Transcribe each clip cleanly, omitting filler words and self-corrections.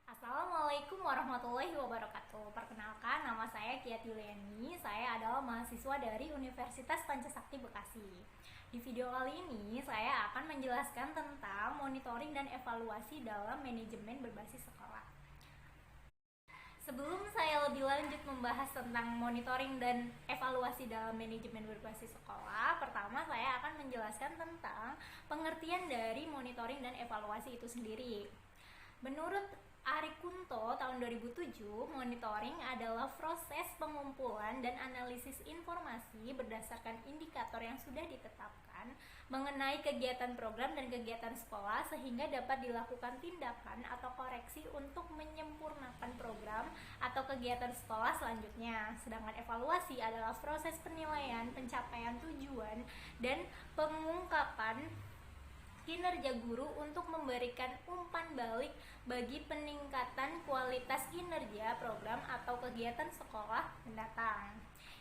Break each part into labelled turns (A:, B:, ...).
A: Assalamualaikum warahmatullahi wabarakatuh. Perkenalkan, nama saya Kiat Yuliani. Saya adalah mahasiswa dari Universitas Pancasakti Bekasi. Di video kali ini, saya akan menjelaskan tentang monitoring dan evaluasi dalam manajemen berbasis sekolah. Sebelum saya lebih lanjut membahas tentang monitoring dan evaluasi dalam manajemen berbasis sekolah, pertama saya akan menjelaskan tentang pengertian dari monitoring dan evaluasi itu sendiri. Menurut Ari Kunto tahun 2007, monitoring adalah proses pengumpulan dan analisis informasi berdasarkan indikator yang sudah ditetapkan mengenai kegiatan program dan kegiatan sekolah sehingga dapat dilakukan tindakan atau koreksi untuk menyempurnakan program atau kegiatan sekolah selanjutnya. Sedangkan evaluasi adalah proses penilaian, pencapaian tujuan, dan pengungkapan kinerja guru untuk memberikan umpan balik bagi peningkatan kualitas kinerja program atau kegiatan sekolah mendatang.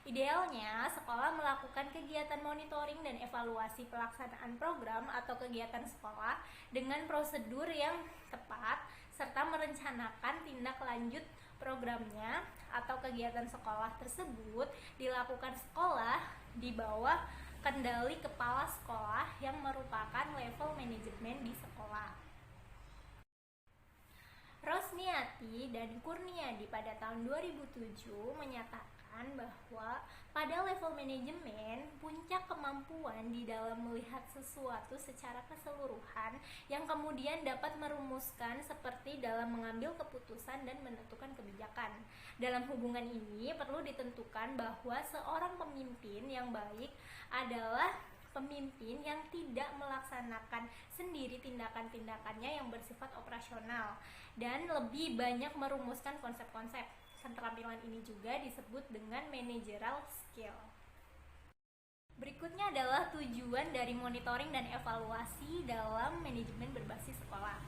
A: Idealnya, sekolah melakukan kegiatan monitoring dan evaluasi pelaksanaan program atau kegiatan sekolah dengan prosedur yang tepat serta merencanakan tindak lanjut programnya atau kegiatan sekolah tersebut dilakukan sekolah di bawah kendali kepala sekolah yang merupakan level manajemen di sekolah. Rosniati dan Kurniadi pada tahun 2007 menyatakan bahwa pada level manajemen, puncak kemampuan di dalam melihat sesuatu secara keseluruhan yang kemudian dapat merumuskan seperti dalam mengambil keputusan dan menentukan kebijakan. Dalam hubungan ini perlu ditentukan bahwa seorang pemimpin yang baik adalah pemimpin yang tidak melaksanakan sendiri tindakan-tindakannya yang bersifat operasional dan lebih banyak merumuskan konsep-konsep. Keterampilan ini juga disebut dengan managerial skill. Berikutnya adalah tujuan dari monitoring dan evaluasi dalam manajemen berbasis sekolah.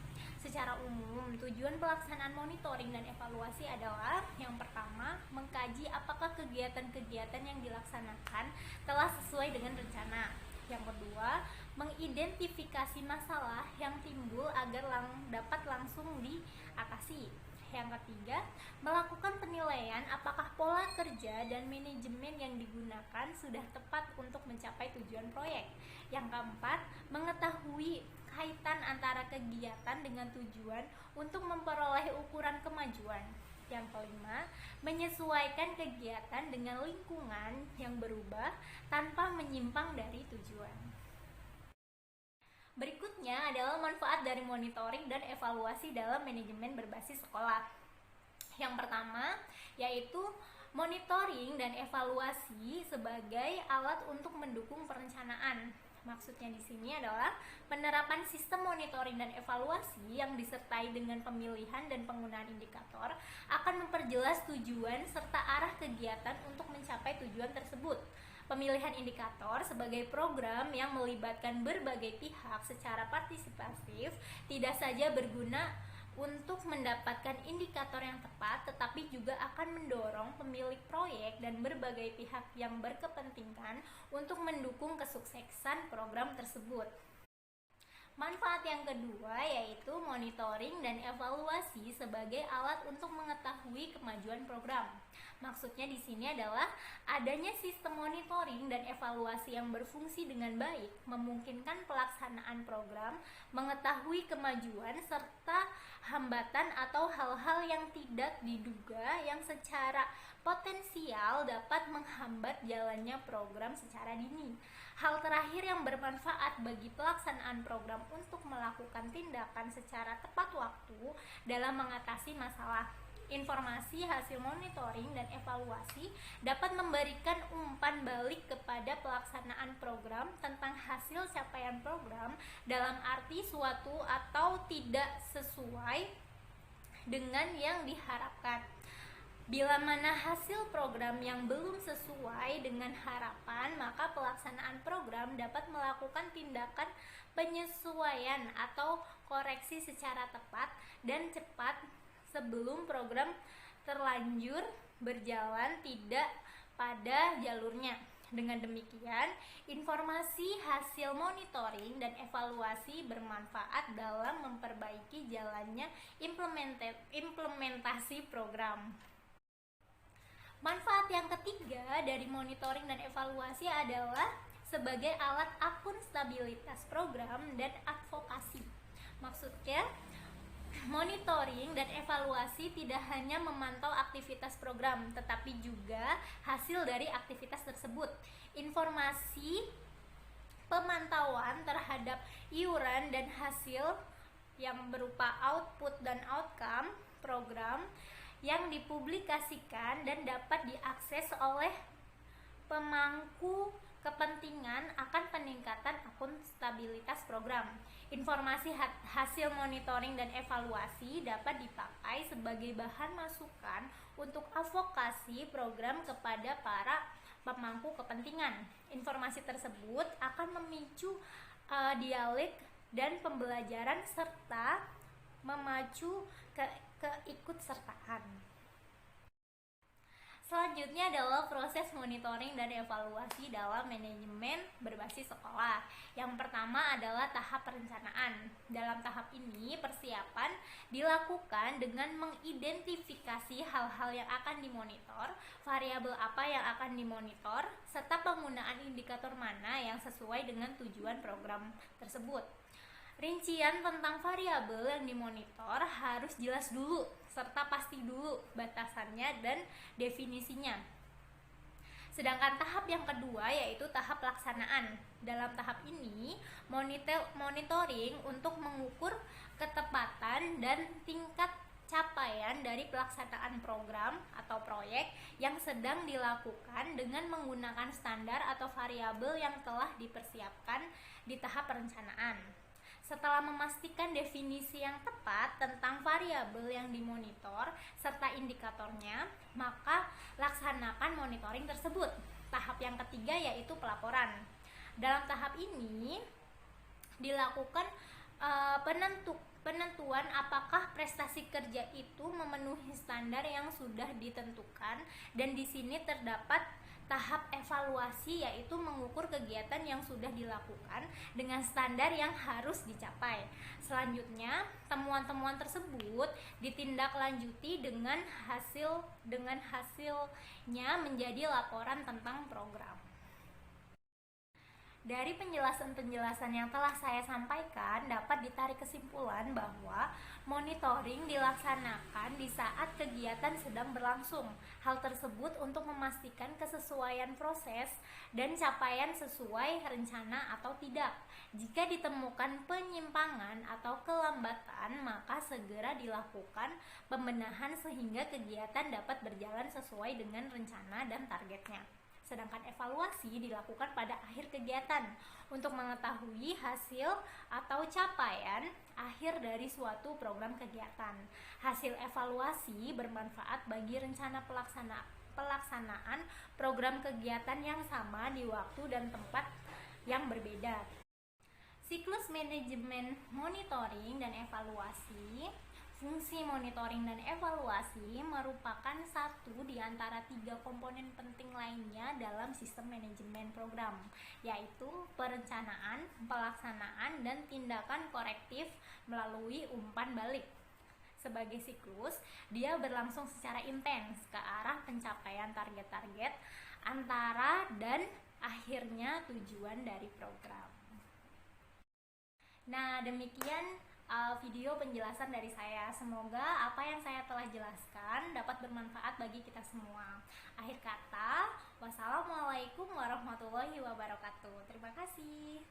A: Secara umum, tujuan pelaksanaan monitoring dan evaluasi adalah yang pertama, mengkaji apakah kegiatan-kegiatan yang dilaksanakan telah sesuai dengan rencana. Yang kedua, mengidentifikasi masalah yang timbul agar dapat langsung diatasi. Yang ketiga, melakukan penilaian apakah pola kerja dan manajemen yang digunakan sudah tepat untuk mencapai tujuan proyek. Yang keempat, mengetahui kaitan antara kegiatan dengan tujuan untuk memperoleh ukuran kemajuan. Yang kelima, menyesuaikan kegiatan dengan lingkungan yang berubah tanpa menyimpang dari tujuan. Berikutnya adalah manfaat dari monitoring dan evaluasi dalam manajemen berbasis sekolah. Yang pertama, yaitu monitoring dan evaluasi sebagai alat untuk mendukung perencanaan. Maksudnya di sini adalah penerapan sistem monitoring dan evaluasi yang disertai dengan pemilihan dan penggunaan indikator akan memperjelas tujuan serta arah kegiatan untuk mencapai tujuan tersebut. Pemilihan indikator sebagai program yang melibatkan berbagai pihak secara partisipatif tidak saja berguna untuk mendapatkan indikator yang tepat, tetapi juga akan mendorong pemilik proyek dan berbagai pihak yang berkepentingan untuk mendukung kesuksesan program tersebut. Manfaat yang kedua yaitu monitoring dan evaluasi sebagai alat untuk mengetahui kemajuan program. Maksudnya di sini adalah adanya sistem monitoring dan evaluasi yang berfungsi dengan baik, memungkinkan pelaksanaan program, mengetahui kemajuan serta hambatan atau hal-hal yang tidak diduga yang secara potensial dapat menghambat jalannya program secara dini. Hal terakhir yang bermanfaat bagi pelaksanaan program untuk melakukan tindakan secara tepat waktu dalam mengatasi masalah. Informasi hasil monitoring dan evaluasi dapat memberikan umpan balik kepada pelaksanaan program tentang hasil capaian program dalam arti suatu atau tidak sesuai dengan yang diharapkan. Bila mana hasil program yang belum sesuai dengan harapan, maka pelaksanaan program dapat melakukan tindakan penyesuaian atau koreksi secara tepat dan cepat sebelum program terlanjur berjalan tidak pada jalurnya. Dengan demikian, informasi hasil monitoring dan evaluasi bermanfaat dalam memperbaiki jalannya implementasi program. Manfaat yang ketiga dari monitoring dan evaluasi adalah sebagai alat akuntabilitas program dan advokasi. Maksudnya, monitoring dan evaluasi tidak hanya memantau aktivitas program, tetapi juga hasil dari aktivitas tersebut. Informasi pemantauan terhadap iuran dan hasil yang berupa output dan outcome program yang dipublikasikan dan dapat diakses oleh pemangku kepentingan akan peningkatan akuntabilitas program. Informasi hasil monitoring dan evaluasi dapat dipakai sebagai bahan masukan untuk advokasi program kepada para pemangku kepentingan. Informasi tersebut akan memicu dialog dan pembelajaran serta memacu keikutsertaan. Selanjutnya adalah proses monitoring dan evaluasi dalam manajemen berbasis sekolah. Yang pertama adalah tahap perencanaan. Dalam tahap ini, persiapan dilakukan dengan mengidentifikasi hal-hal yang akan dimonitor, variabel apa yang akan dimonitor, serta penggunaan indikator mana yang sesuai dengan tujuan program tersebut. Rincian tentang variabel yang dimonitor harus jelas dulu, serta pasti dulu batasannya dan definisinya. Sedangkan tahap yang kedua yaitu tahap pelaksanaan. Dalam tahap ini, monitoring untuk mengukur ketepatan dan tingkat capaian dari pelaksanaan program atau proyek yang sedang dilakukan dengan menggunakan standar atau variabel yang telah dipersiapkan di tahap perencanaan. Setelah memastikan definisi yang tepat tentang variabel yang dimonitor serta indikatornya, maka laksanakan monitoring tersebut. Tahap yang ketiga yaitu pelaporan. Dalam tahap ini dilakukan penentuan apakah prestasi kerja itu memenuhi standar yang sudah ditentukan, dan di sini terdapat tahap evaluasi yaitu mengukur kegiatan yang sudah dilakukan dengan standar yang harus dicapai. Selanjutnya, temuan-temuan tersebut ditindaklanjuti dengan hasilnya menjadi laporan tentang program. Dari penjelasan-penjelasan yang telah saya sampaikan, dapat ditarik kesimpulan bahwa monitoring dilaksanakan di saat kegiatan sedang berlangsung. Hal tersebut untuk memastikan kesesuaian proses dan capaian sesuai rencana atau tidak. Jika ditemukan penyimpangan atau kelambatan, maka segera dilakukan pembenahan sehingga kegiatan dapat berjalan sesuai dengan rencana dan targetnya. Sedangkan evaluasi dilakukan pada akhir kegiatan untuk mengetahui hasil atau capaian akhir dari suatu program kegiatan. Hasil evaluasi bermanfaat bagi rencana pelaksanaan program kegiatan yang sama di waktu dan tempat yang berbeda. Siklus manajemen monitoring dan evaluasi. Fungsi monitoring dan evaluasi merupakan satu di antara 3 komponen penting lainnya dalam sistem manajemen program, yaitu perencanaan, pelaksanaan, dan tindakan korektif melalui umpan balik. Sebagai siklus, dia berlangsung secara intens ke arah pencapaian target-target antara dan akhirnya tujuan dari program. Nah, demikian video penjelasan dari saya. Semoga apa yang saya telah jelaskan dapat bermanfaat bagi kita semua. Akhir kata, wassalamualaikum warahmatullahi wabarakatuh. Terima kasih.